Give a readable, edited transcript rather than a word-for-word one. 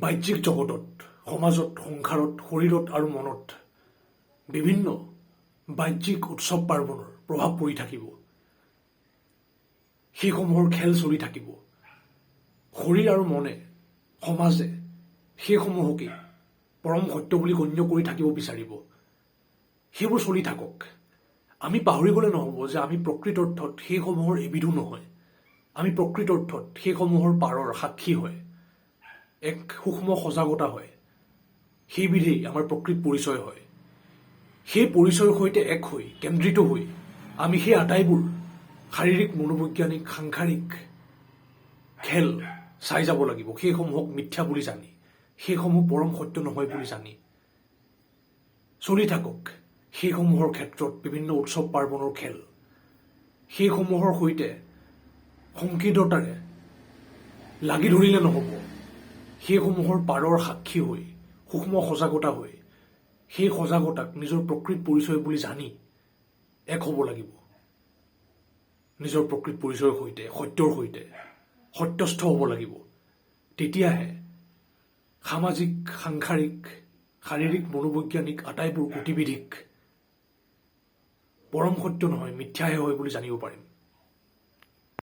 বাহ্যিক জগতত, সমাজত, সংসাৰত, শৰীৰত আৰু মনত বিভিন্ন বাহ্যিক উৎসৱ পাৰ্বণৰ প্ৰভাৱ পৰি থাকিব। সেইসমূহৰ খেল চলি থাকিব। শৰীৰ আৰু মনে, সমাজে সেইসমূহকে পৰম সত্য বুলি গণ্য কৰি থাকিব বিচাৰিব। সেইবোৰ চলি থাকক। আমি পাহৰি গ'লে নহ'ব যে আমি প্ৰকৃত অৰ্থত সেইসমূহৰ এবিধো নহয়। আমি প্ৰকৃত অৰ্থত সেইসমূহৰ পাৰৰ সাক্ষী হয়। এক সূক্ষ্ম সজাগতা হয়। সেইবিধেই আমাৰ প্ৰকৃত পৰিচয় হয়। সেই পৰিচয়ৰ সৈতে এক হৈ, কেন্দ্ৰিত হৈ, আমি সেই আটাইবোৰ শাৰীৰিক, মনোবৈজ্ঞানিক, সাংসাৰিক খেল চাই যাব লাগিব। সেইসমূহক মিথ্যা বুলি জানি, সেইসমূহ পৰম সত্য নহয় বুলি জানি। চলি থাকক সেইসমূহৰ ক্ষেত্ৰত বিভিন্ন উৎসৱ পাৰ্বণৰ খেল। সেইসমূহৰ সৈতে সংকীৰ্ণতাৰে লাগি ধৰিলে নহ'ব। সেইসমূহৰ পাৰৰ সাক্ষী হৈ, সূক্ষ্ম সজাগতা হৈ, সেই সজাগতাক নিজৰ প্ৰকৃত পৰিচয় বুলি জানি এক হ'ব লাগিব। নিজৰ প্ৰকৃত পৰিচয়ৰ সৈতে, সত্যৰ সৈতে সত্যস্থ হ'ব লাগিব। তেতিয়াহে সামাজিক, সাংসাৰিক, শাৰীৰিক, মনোবৈজ্ঞানিক আটাইবোৰ গতিবিধিক পৰম সত্য নহয়, মিথ্যাহে হয় বুলি জানিব পাৰিম।